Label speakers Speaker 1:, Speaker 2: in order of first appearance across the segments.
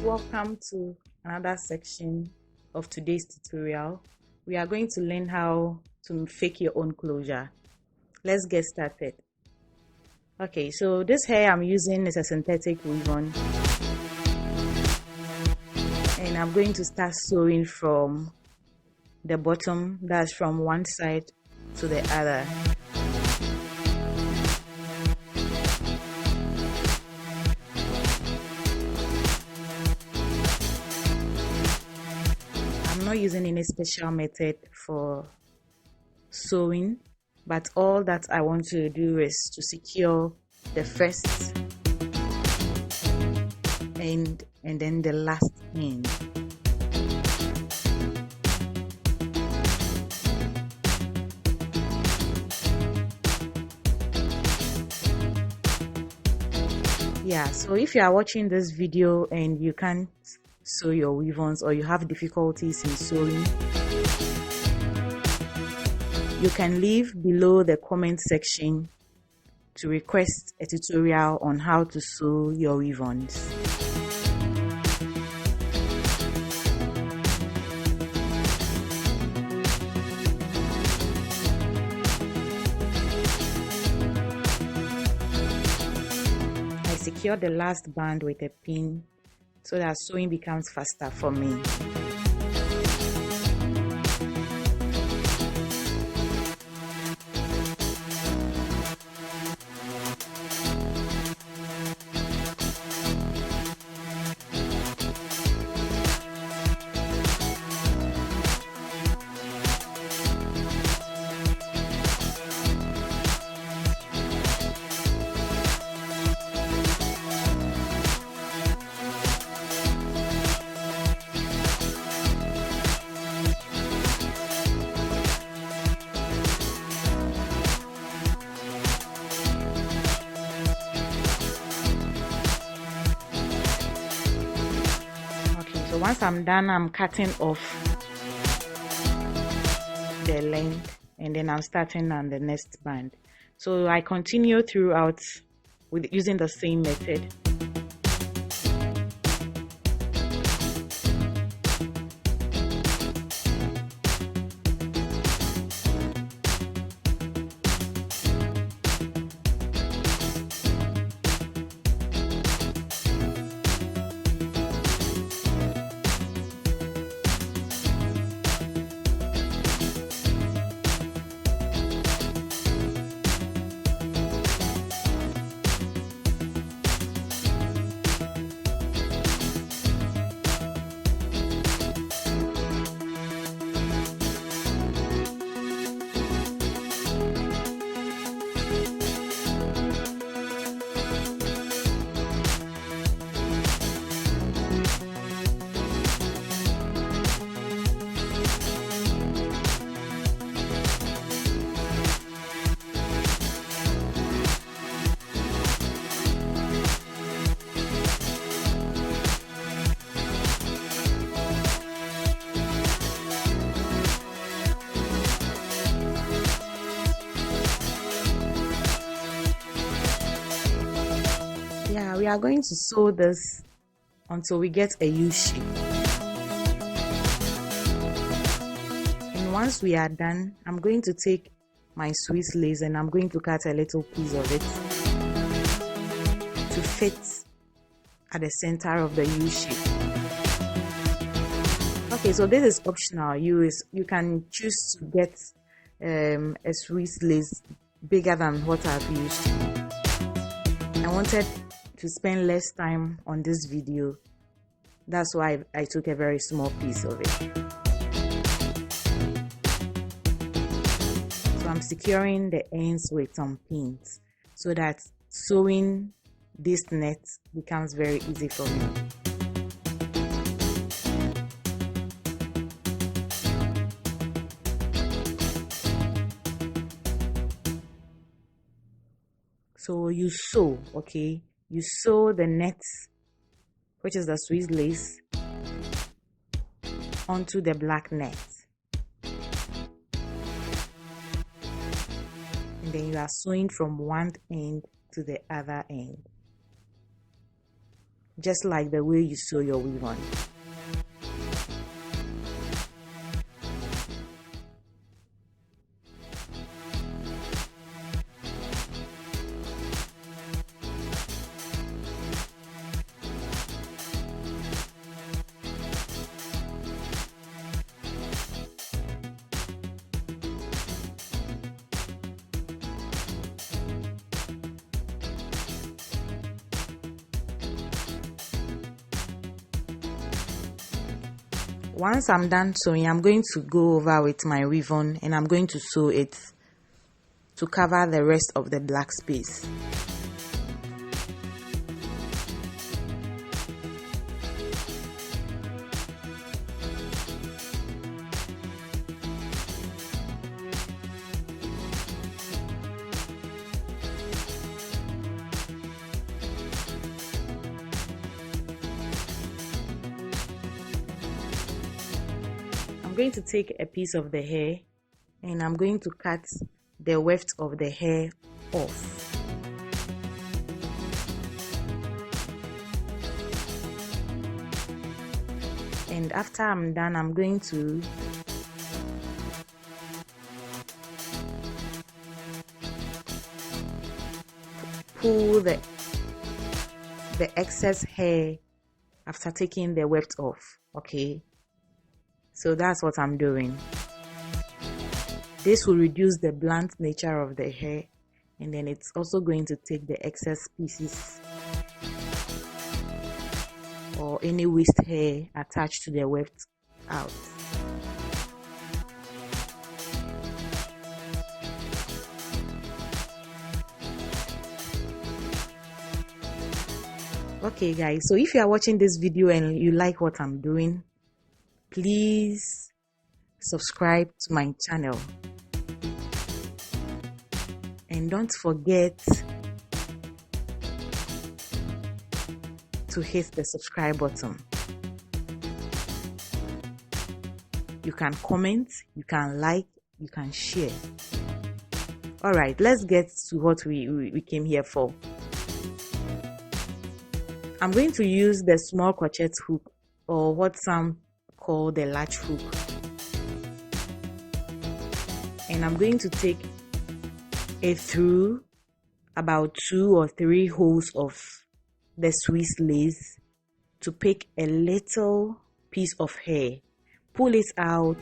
Speaker 1: Welcome to another section of today's tutorial. We are going to learn how to fake your own closure. Let's get started. Okay, so this hair I'm using is a synthetic weavon, and I'm going to start sewing from the bottom, that's from one side to the other. I'm not using any special method for sewing, but all that I want to do is to secure the first end and then the last end. Yeah, so if you are watching this video and you can't sew your weavons or you have difficulties in sewing, you can leave below the comment section to request a tutorial on how to sew your weavons. I secure the last band with a pin so that sewing becomes faster for me. So once I'm done, I'm cutting off the length and then I'm starting on the next band. So I continue throughout with using the same method. Yeah, we are going to sew this until we get a U shape. And once we are done, I'm going to take my Swiss lace and I'm going to cut a little piece of it to fit at the center of the U shape. Okay, so this is optional. You can choose to get a Swiss lace bigger than what I've used. I wanted to spend less time on this video, that's why I took a very small piece of it. So I'm securing the ends with some pins so that sewing this net becomes very easy for me. So you sew, okay? You sew the net, which is the Swiss lace, onto the black net. And then you are sewing from one end to the other end. just like the way you sew your weave on. Once I'm done sewing, I'm going to go over with my Weavon and I'm going to sew it to cover the rest of the black space. I'm going to take a piece of the hair and I'm going to cut the weft of the hair off. And after I'm done, I'm going to pull the excess hair after taking the weft off. Okay, so that's what I'm doing. This will reduce the blunt nature of the hair, and then it's also going to take the excess pieces or any waste hair attached to the weft out. Okay guys, so if you are watching this video and you like what I'm doing, please subscribe to my channel and don't forget to hit the subscribe button. You can comment, you can like, you can share. Alright, let's get to what we came here for. I'm going to use the small crochet hook, or what some call the latch hook, and I'm going to take it through about 2 or 3 holes of the Swiss lace to pick a little piece of hair, pull it out,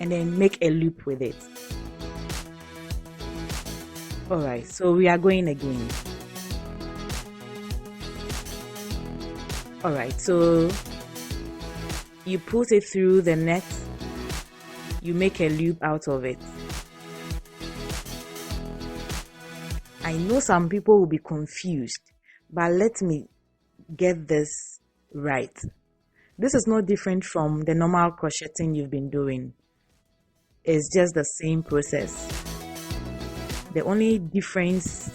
Speaker 1: and then make a loop with it. Alright, so we are going again. Alright, so you put it through the net, you make a loop out of it. I know some people will be confused, but let me get this right. This is no different from the normal crocheting you've been doing. It's just the same process. The only difference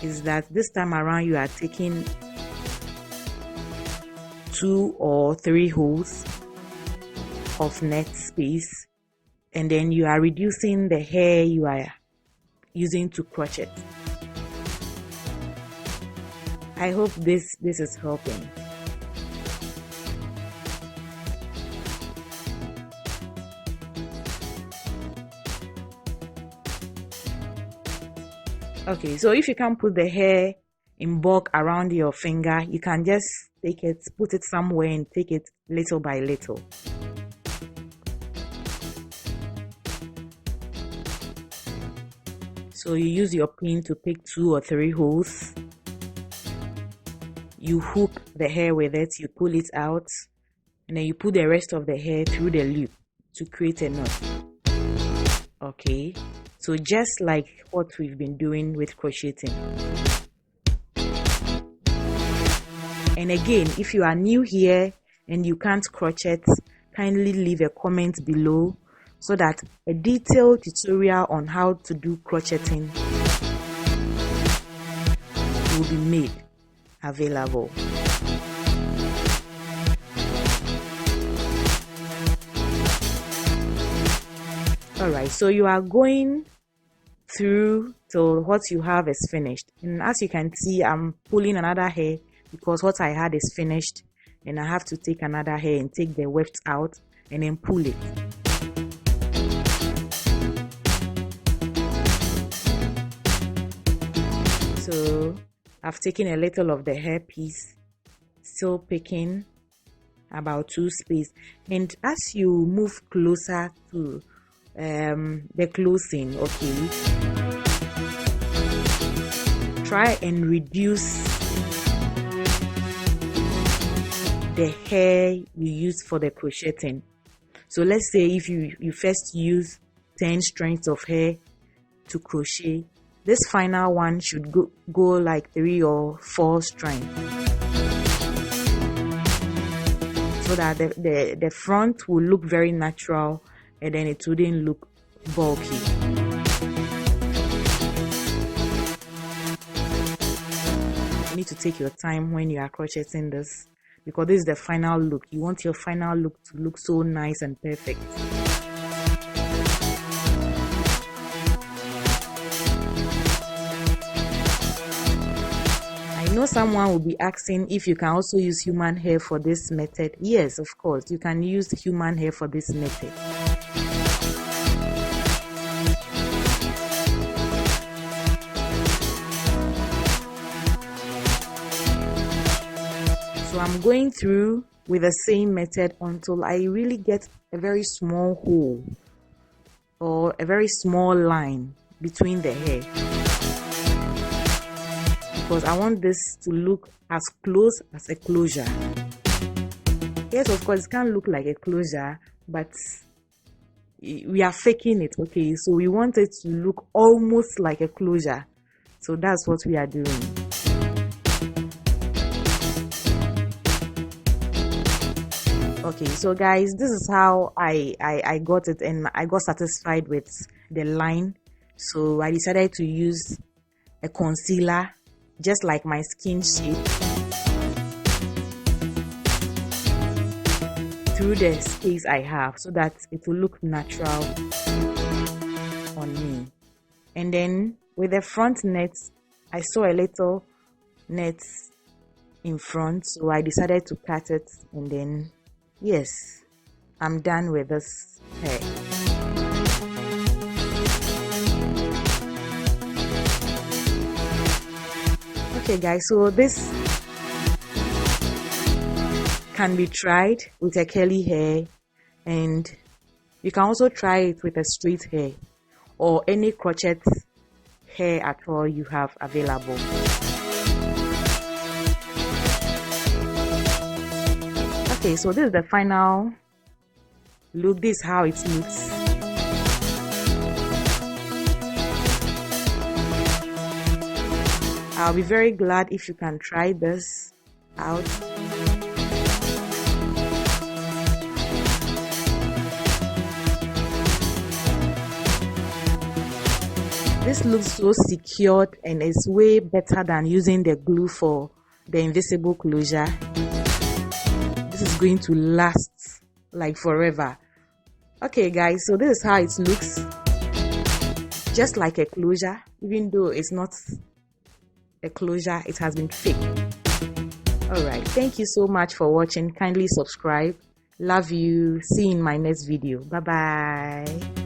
Speaker 1: is that this time around you are taking 2 or 3 holes of net space, and then you are reducing the hair you are using to crochet. I hope this is helping. Okay, so if you can't put the hair in bulk around your finger, you can just take it, put it somewhere and take it little by little. So you use your pin to pick 2 or 3 holes. You hook the hair with it, you pull it out, and then you put the rest of the hair through the loop to create a knot. Okay, so just like what we've been doing with crocheting. And again, if you are new here and you can't crochet, kindly leave a comment below so that a detailed tutorial on how to do crocheting will be made available. Alright, so you are going through till what you have is finished. And as you can see, I'm pulling another hair because what I had is finished, and I have to take another hair and take the weft out and then pull it. So I've taken a little of the hair piece, still picking about 2 space, and as you move closer to the closing, okay, try and reduce the hair you use for the crocheting. So let's say if you first use 10 strands of hair to crochet, this final one should go like 3 or 4 strands, so that the front will look very natural and then it wouldn't look bulky. You need to take your time when you are crocheting this, because this is the final look. You want your final look to look so nice and perfect. I know someone will be asking if you can also use human hair for this method. Yes, of course, you can use human hair for this method. So I'm going through with the same method until I really get a very small hole or a very small line between the hair, because I want this to look as close as a closure. Yes, of course, it can't look like a closure, but we are faking it, okay? So we want it to look almost like a closure. So that's what we are doing. Okay, so guys, this is how I got it, and I got satisfied with the line. So I decided to use a concealer, just like my skin shape, through the space I have, so that it will look natural on me. And then with the front net, I saw a little net in front, so I decided to cut it, and then yes, I'm done with this hair. Okay guys, so this can be tried with a curly hair, and you can also try it with a straight hair or any crochet hair at all you have available. Okay, so this is the final look. This is how it looks. I'll be very glad if you can try this out. This looks so secured and is way better than using the glue for the invisible closure. This is going to last like forever. Okay guys, so this is how it looks, just like a closure. Even though it's not a closure, it has been faked. Alright, thank you so much for watching. Kindly subscribe. Love you. See you in my next video. Bye bye.